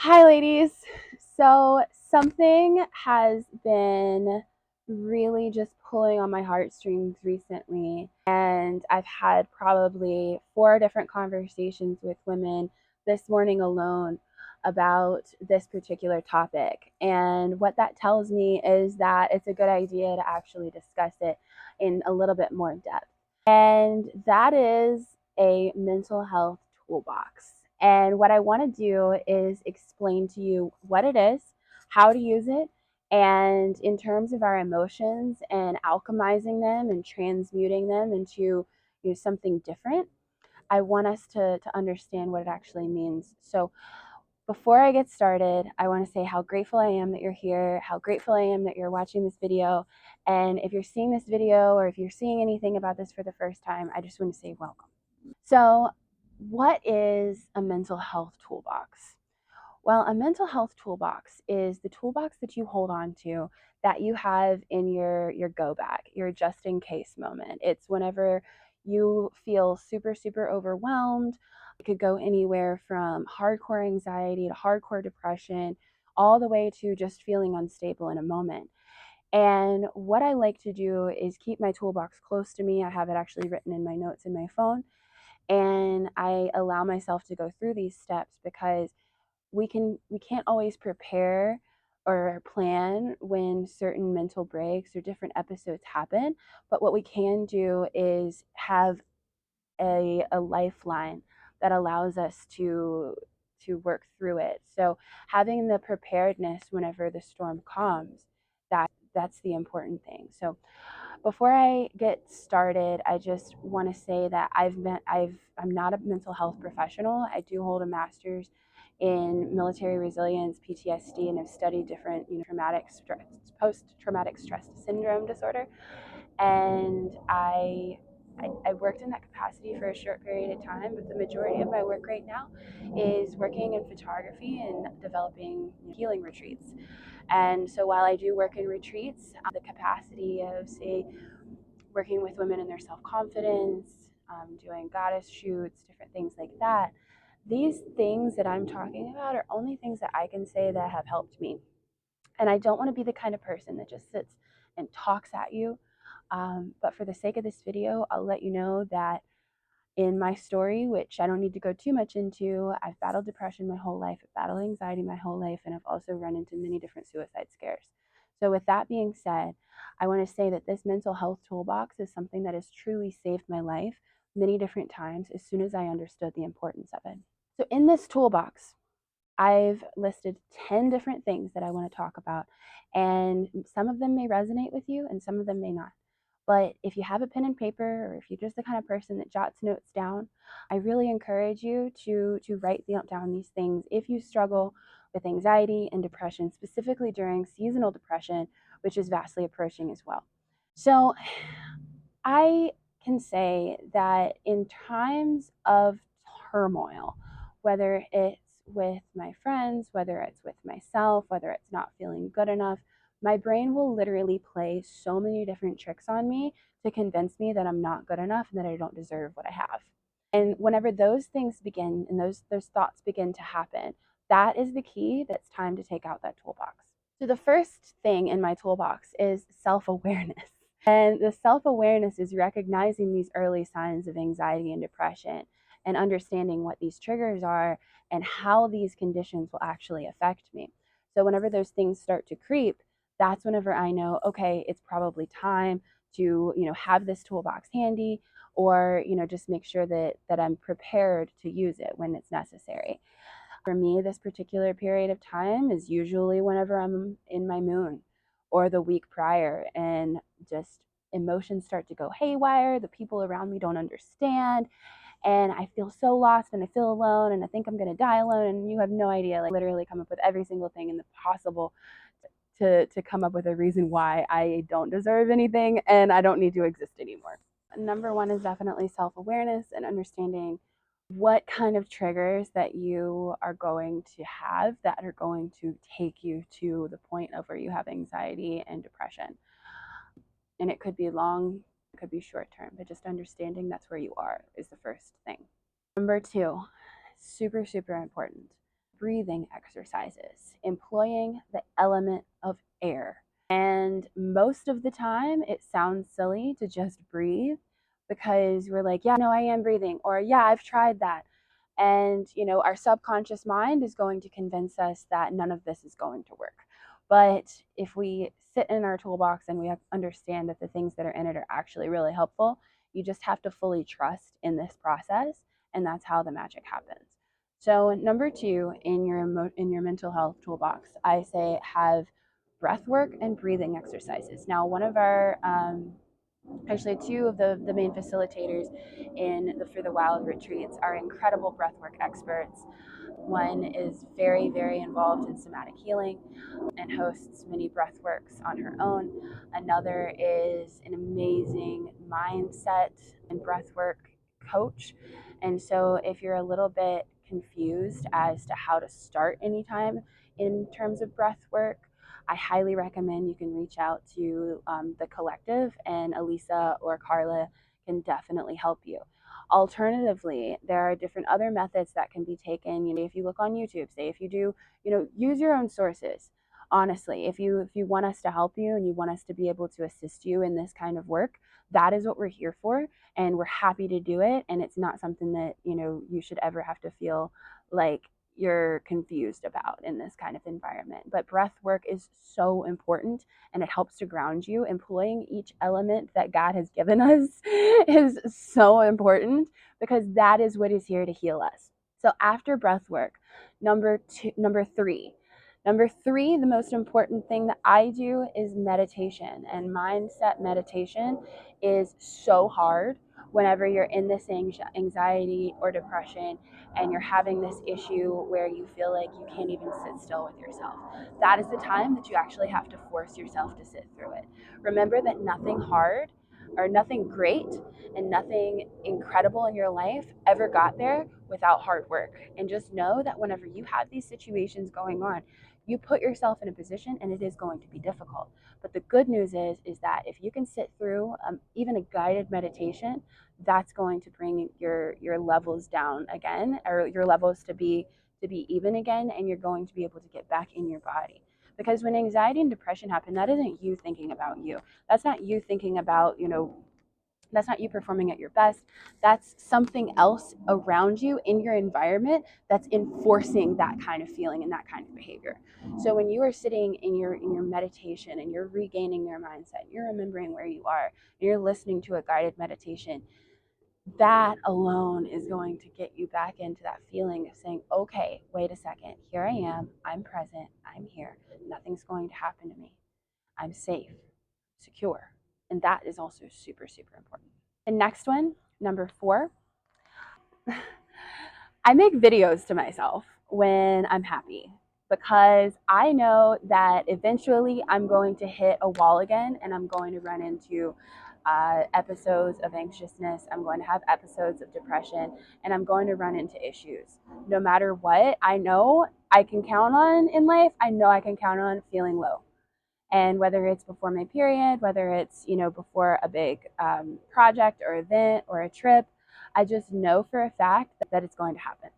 Hi, ladies. So, something has been really just pulling on my heartstrings recently, and I've had probably 4 different conversations with women this morning alone about this particular topic. And what that tells me is that it's a good idea to actually discuss it in a little bit more depth. And that is a mental health toolbox. And what I want to do is explain to you what it is, how to use it, and in terms of our emotions and alchemizing them and transmuting them into something different, I want us to understand what it actually means. So before I get started, I want to say how grateful I am that you're here, how grateful I am that you're watching this video. And if you're seeing this video or if you're seeing anything about this for the first time, I just want to say welcome. So, what is a mental health toolbox? Well, a mental health toolbox is the toolbox that you hold on to that you have in your go bag, your just in case moment. It's whenever you feel super overwhelmed. It could go anywhere from hardcore anxiety to hardcore depression, all the way to just feeling unstable in a moment. And what I like to do is keep my toolbox close to me. I have it actually written in my notes in my phone, and I allow myself to go through these steps because we can't always prepare or plan when certain mental breaks or different episodes happen, but what we can do is have a lifeline that allows us to work through it. So having the preparedness whenever the storm comes, that's the important thing. So before I get started, I just want to say that I'm not a mental health professional. I do hold a master's in military resilience, PTSD, and have studied different post-traumatic stress syndrome disorder. And I worked in that capacity for a short period of time, but the majority of my work right now is working in photography and developing healing retreats. And so while I do work in retreats, the capacity of, say, working with women in their self confidence, doing goddess shoots, different things like that. These things that I'm talking about are only things that I can say that have helped me. And I don't want to be the kind of person that just sits and talks at you. But for the sake of this video, I'll let you know that in my story, which I don't need to go too much into, I've battled depression my whole life, I've battled anxiety my whole life, and I've also run into many different suicide scares. So, with that being said, I want to say that this mental health toolbox is something that has truly saved my life many different times as soon as I understood the importance of it. So, in this toolbox, I've listed 10 different things that I want to talk about, and some of them may resonate with you and some of them may not. But if you have a pen and paper, or if you're just the kind of person that jots notes down, I really encourage you to write down these things if you struggle with anxiety and depression, specifically during seasonal depression, which is vastly approaching as well. So I can say that in times of turmoil, whether it's with my friends, whether it's with myself, whether it's not feeling good enough, my brain will literally play so many different tricks on me to convince me that I'm not good enough and that I don't deserve what I have. And whenever those things begin and those thoughts begin to happen, that is the key that's time to take out that toolbox. So the first thing in my toolbox is self-awareness. And the self awareness is recognizing these early signs of anxiety and depression and understanding what these triggers are and how these conditions will actually affect me. So, whenever those things start to creep, that's whenever I know, okay, it's probably time to, have this toolbox handy, or, just make sure that I'm prepared to use it when it's necessary. For me, this particular period of time is usually whenever I'm in my moon or the week prior, and just emotions start to go haywire. The people around me don't understand, and I feel so lost and I feel alone and I think I'm going to die alone. And you have no idea, like, literally come up with every single thing in the possible to come up with a reason why I don't deserve anything and I don't need to exist anymore. Number one is definitely self awareness and understanding what kind of triggers that you are going to have that are going to take you to the point of where you have anxiety and depression. And it could be long, it could be short term, but just understanding that's where you are is the first thing. Number two, super important, breathing exercises, employing the element of air. And most of the time, it sounds silly to just breathe because we're like, yeah, no, I am breathing, or yeah, I've tried that. And, our subconscious mind is going to convince us that none of this is going to work. But if we sit in our toolbox and we understand that the things that are in it are actually really helpful, you just have to fully trust in this process, and that's how the magic happens. So number 2 in your mental health toolbox, I say have breath work and breathing exercises. Now, one of our actually two of the main facilitators for the wild retreats are incredible breathwork experts. One is very, very involved in somatic healing and hosts many breath works on her own. Another is an amazing mindset and breath work coach. And so if you're a little bit confused as to how to start anytime in terms of breath work, I highly recommend you can reach out to the collective, and Elisa or Carla can definitely help you. Alternatively, there are different other methods that can be taken. If you look on YouTube, say if you do, use your own sources. Honestly, if you want us to help you and you want us to be able to assist you in this kind of work, that is what we're here for, and we're happy to do it. And it's not something that you should ever have to feel like you're confused about in this kind of environment. But breath work is so important, and it helps to ground you. Employing each element that God has given us is so important because that is what is here to heal us. So after breath work, number 3, the most important thing that I do is meditation. And mindset meditation is so hard whenever you're in this anxiety or depression and you're having this issue where you feel like you can't even sit still with yourself. That is the time that you actually have to force yourself to sit through it. Remember that nothing hard or nothing great and nothing incredible in your life ever got there without hard work. And just know that whenever you have these situations going on, you put yourself in a position and it is going to be difficult. But the good news is that if you can sit through even a guided meditation, that's going to bring your levels down again, or your levels to be even again, and you're going to be able to get back in your body. Because when anxiety and depression happen, that isn't you thinking about you. That's not you thinking about, that's not you performing at your best. That's something else around you in your environment that's enforcing that kind of feeling and that kind of behavior. So when you are sitting in your meditation and you're regaining your mindset, you're remembering where you are, and you're listening to a guided meditation, that alone is going to get you back into that feeling of saying, okay, wait a second, here I am, I'm present, I'm here, nothing's going to happen to me, I'm safe, secure. And that is also super, super important. The next one, number 4, I make videos to myself when I'm happy because I know that eventually I'm going to hit a wall again and I'm going to run into episodes of anxiousness. I'm going to have episodes of depression, and I'm going to run into issues. No matter what, I know I can count on in life, I know I can count on feeling low. And whether it's before my period, whether it's, before a big project or event or a trip, I just know for a fact that it's going to happen.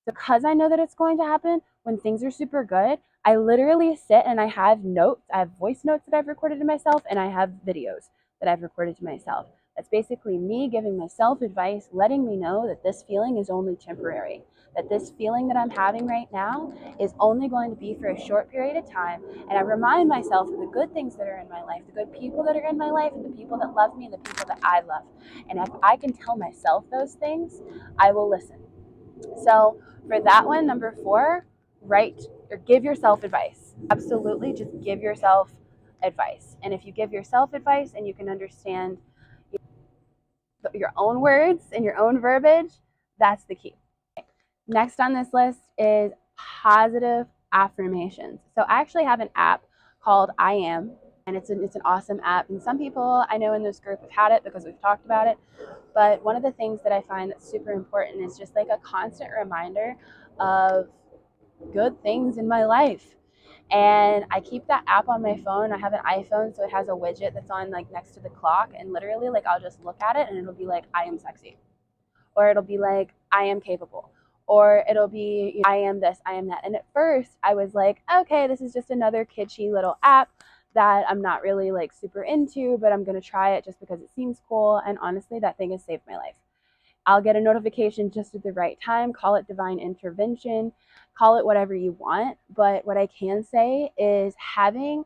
Because I know that it's going to happen, when things are super good, I literally sit and I have notes. I have voice notes that I've recorded to myself, and I have videos that I've recorded to myself. That's basically me giving myself advice, letting me know that this feeling is only temporary, that this feeling that I'm having right now is only going to be for a short period of time. And I remind myself of the good things that are in my life, the good people that are in my life, and the people that love me, and the people that I love. And if I can tell myself those things, I will listen. So for that one, number 4, write or give yourself advice. Absolutely, just give yourself advice. And if you give yourself advice and you can understand your own words and your own verbiage, that's the key. Next on this list is positive affirmations. So I actually have an app called I Am, and it's an awesome app. And some people I know in this group have had it because we've talked about it. But one of the things that I find that's super important is just like a constant reminder of good things in my life. And I keep that app on my phone. I have an iPhone, so it has a widget that's on like next to the clock, and literally like I'll just look at it and it'll be like, I am sexy, or it'll be like, I am capable, or it'll be, I am this, I am that. And at first I was like, okay, this is just another kitschy little app that I'm not really like super into, but I'm going to try it just because it seems cool. And honestly, that thing has saved my life. I'll get a notification just at the right time, call it divine intervention, call it whatever you want. But what I can say is having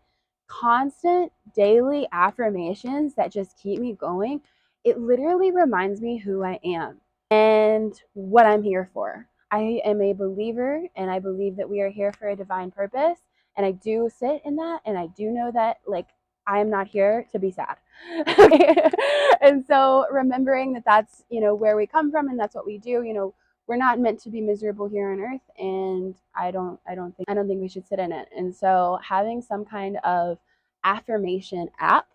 constant daily affirmations that just keep me going, it literally reminds me who I am and what I'm here for. I am a believer, and I believe that we are here for a divine purpose. And I do sit in that, and I do know that, like, I'm not here to be sad. And so remembering that that's, where we come from and that's what we do, we're not meant to be miserable here on earth, and I don't think we should sit in it. And so having some kind of affirmation app,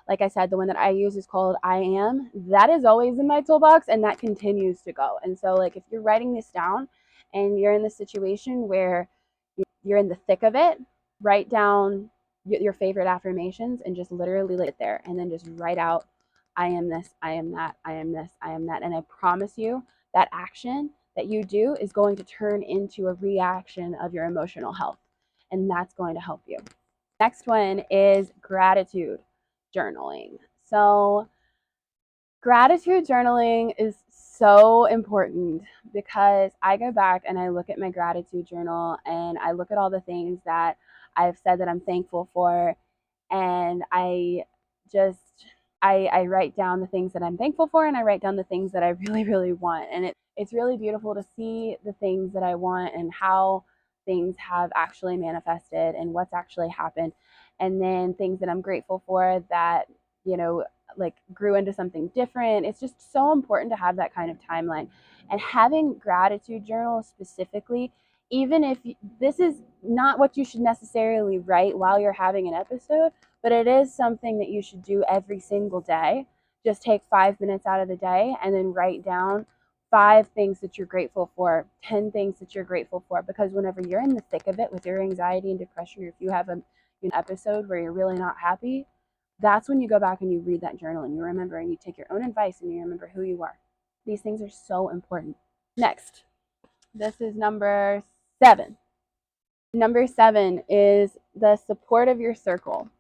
like I said, the one that I use is called I Am. That is always in my toolbox, and that continues to go. And so, like, if you're writing this down and you're in the situation where you're in the thick of it, write down your favorite affirmations and just literally lay it there, and then just write out, I am this, I am that, I am this, I am that. And I promise you that action that you do is going to turn into a reaction of your emotional health, and that's going to help you. Next one is gratitude journaling. So gratitude journaling is so important because I go back and I look at my gratitude journal and I look at all the things that I've said that I'm thankful for, and I just I write down the things that I'm thankful for, and I write down the things that I really, really want. And it's really beautiful to see the things that I want and how things have actually manifested and what's actually happened. And then things that I'm grateful for that, like grew into something different. It's just so important to have that kind of timeline. And having gratitude journals specifically, even if this is not what you should necessarily write while you're having an episode, but it is something that you should do every single day. Just take 5 minutes out of the day and then write down 5 things that you're grateful for, 10 things that you're grateful for. Because whenever you're in the thick of it with your anxiety and depression, or if you have an episode where you're really not happy, that's when you go back and you read that journal and you remember and you take your own advice and you remember who you are. These things are so important. Next, this is number 7. Number 7 is the support of your circle.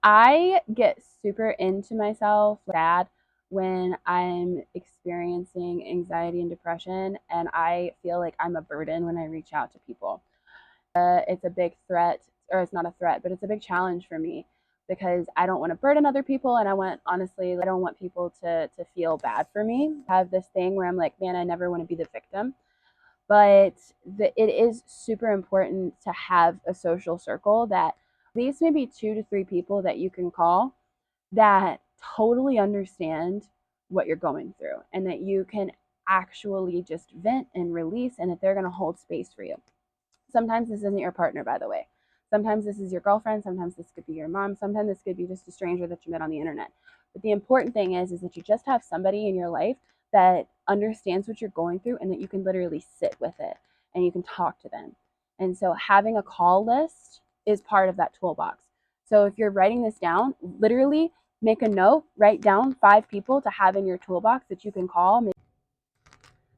I get super into myself, sad, when I'm experiencing anxiety and depression, and I feel like I'm a burden when I reach out to people. It's a big threat, or it's not a threat, but it's a big challenge for me because I don't want to burden other people, and I don't want people to feel bad for me. I have this thing where I'm like, man, I never want to be the victim. But it is super important to have a social circle that at least maybe 2 to 3 people that you can call that totally understand what you're going through, and that you can actually just vent and release, and that they're going to hold space for you. Sometimes this isn't your partner, by the way. Sometimes this is your girlfriend. Sometimes this could be your mom. Sometimes this could be just a stranger that you met on the internet. But the important thing is that you just have somebody in your life that understands what you're going through, and that you can literally sit with it and you can talk to them. And so having a call list is part of that toolbox. So if you're writing this down, literally make a note, write down 5 people to have in your toolbox that you can call.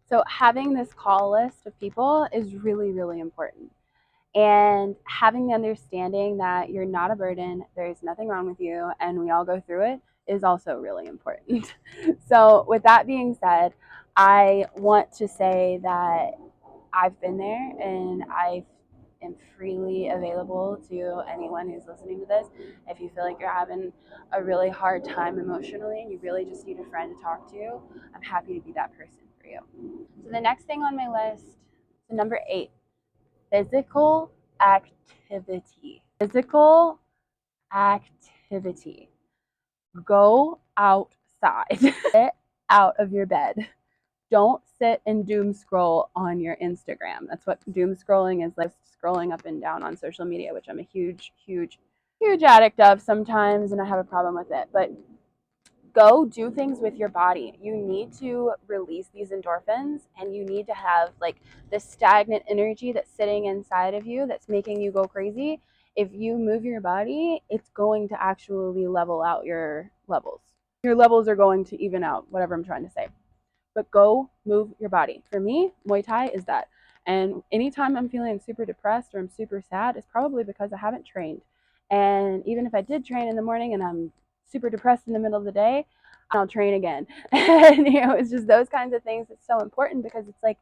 So having this call list of people is really, really important. And having the understanding that you're not a burden, there's nothing wrong with you, and we all go through it, is also really important. So with that being said, I want to say that I've been there, and I am freely available to anyone who's listening to this. If you feel like you're having a really hard time emotionally and you really just need a friend to talk to, I'm happy to be that person for you. So the next thing on my list, so number 8, physical activity. Physical activity. Go outside. Get out of your bed. Don't sit and doom scroll on your Instagram. That's what doom scrolling is, like scrolling up and down on social media, which I'm a huge, huge, huge addict of sometimes, and I have a problem with it. But go do things with your body. You need to release these endorphins, and you need to have like this stagnant energy that's sitting inside of you that's making you go crazy. If you move your body, it's going to actually level out your levels. Your levels are going to even out, whatever I'm trying to say. But go move your body. For me, Muay Thai is that. And anytime I'm feeling super depressed or I'm super sad, it's probably because I haven't trained. And even if I did train in the morning and I'm super depressed in the middle of the day, I'll train again. And it's just those kinds of things that's so important, because it's like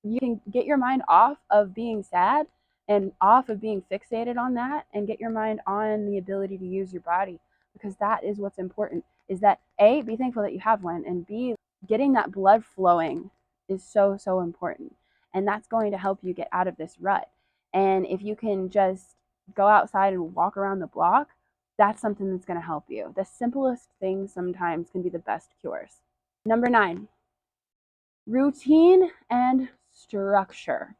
you can get your mind off of being sad and off of being fixated on that, and get your mind on the ability to use your body, because that is what's important. Is that A, be thankful that you have one, and B, getting that blood flowing is so, so important. And that's going to help you get out of this rut. And if you can just go outside and walk around the block, that's something that's going to help you. The simplest things sometimes can be the best cures. Number 9, routine and structure.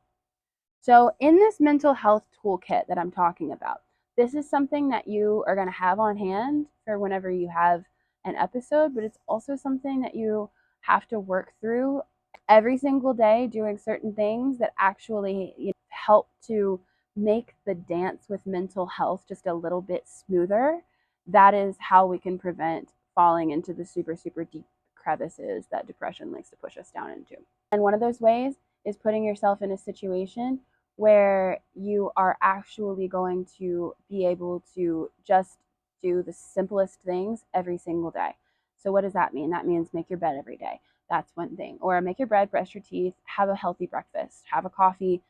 So, in this mental health toolkit that I'm talking about, this is something that you are going to have on hand for whenever you have an episode, but it's also something that you have to work through every single day, doing certain things that actually help to make the dance with mental health just a little bit smoother. That is how we can prevent falling into the super, super deep crevices that depression likes to push us down into. And one of those ways is putting yourself in a situation where you are actually going to be able to just do the simplest things every single day. So, what does that mean? That means make your bed every day. That's one thing. Or make your bed, brush your teeth, have a healthy breakfast, have a coffee,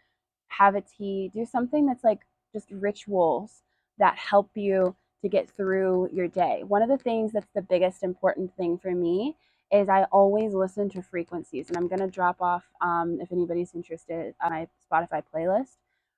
have a tea, do something that's like just rituals that help you to get through your day. One of the things that's the biggest important thing for me is I always listen to frequencies, and I'm going to drop off, if anybody's interested, on my Spotify playlist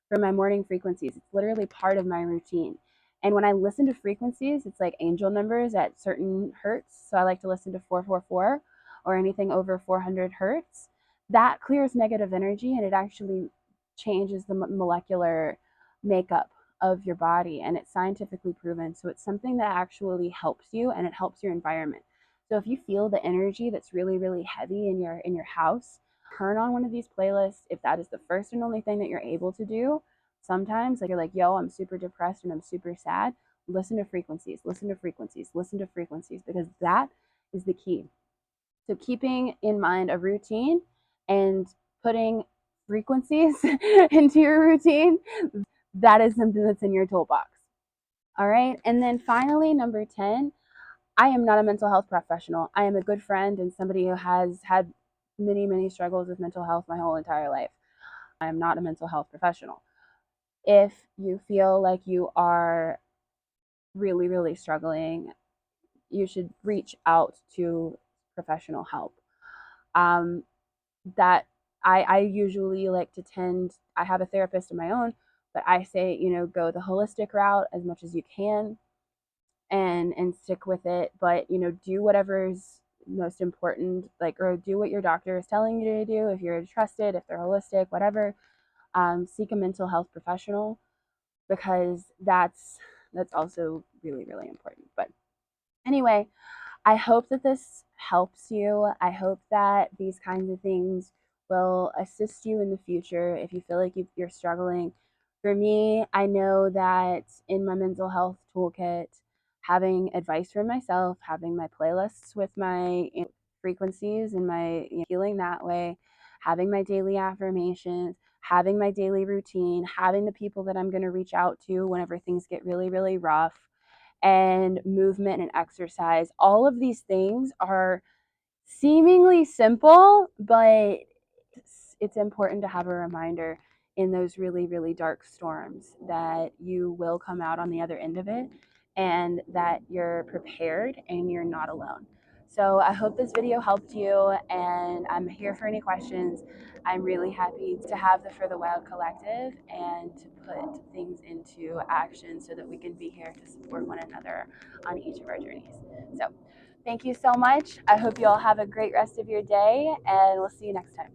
for my morning frequencies. It's literally part of my routine. And when I listen to frequencies, it's like angel numbers at certain hertz. So I like to listen to 444 or anything over 400 hertz. That clears negative energy, and it actually changes the molecular makeup of your body, and it's scientifically proven. So it's something that actually helps you, and it helps your environment. So if you feel the energy that's really, really heavy in your house, turn on one of these playlists. If that is the first and only thing that you're able to do, sometimes like you're like, yo, I'm super depressed and I'm super sad, listen to frequencies, listen to frequencies, listen to frequencies, because that is the key. So keeping in mind a routine and putting frequencies into your routine, that is something that's in your toolbox. All right. And then finally, number 10, I am not a mental health professional. I am a good friend and somebody who has had many, many struggles with mental health my whole entire life. I am not a mental health professional. If you feel like you are really, really struggling, you should reach out to professional help. That I usually like to tend, I have a therapist of my own, but I say, go the holistic route as much as you can, and stick with it. But, do whatever's most important, like, or do what your doctor is telling you to do. If you're trusted, if they're holistic, whatever, seek a mental health professional, because that's also really, really important. But anyway, I hope that this helps you. I hope that these kinds of things will assist you in the future if you feel like you're struggling. For me, I know that in my mental health toolkit, having advice for myself, having my playlists with my frequencies and my healing that way, having my daily affirmations, having my daily routine, having the people that I'm going to reach out to whenever things get really, really rough, and movement and exercise. All of these things are seemingly simple, but it's important to have a reminder in those really, really dark storms that you will come out on the other end of it, and that you're prepared and you're not alone. So I hope this video helped you, and I'm here for any questions. I'm really happy to have the For the Wild Collective and to put things into action so that we can be here to support one another on each of our journeys. So thank you so much. I hope you all have a great rest of your day, and we'll see you next time.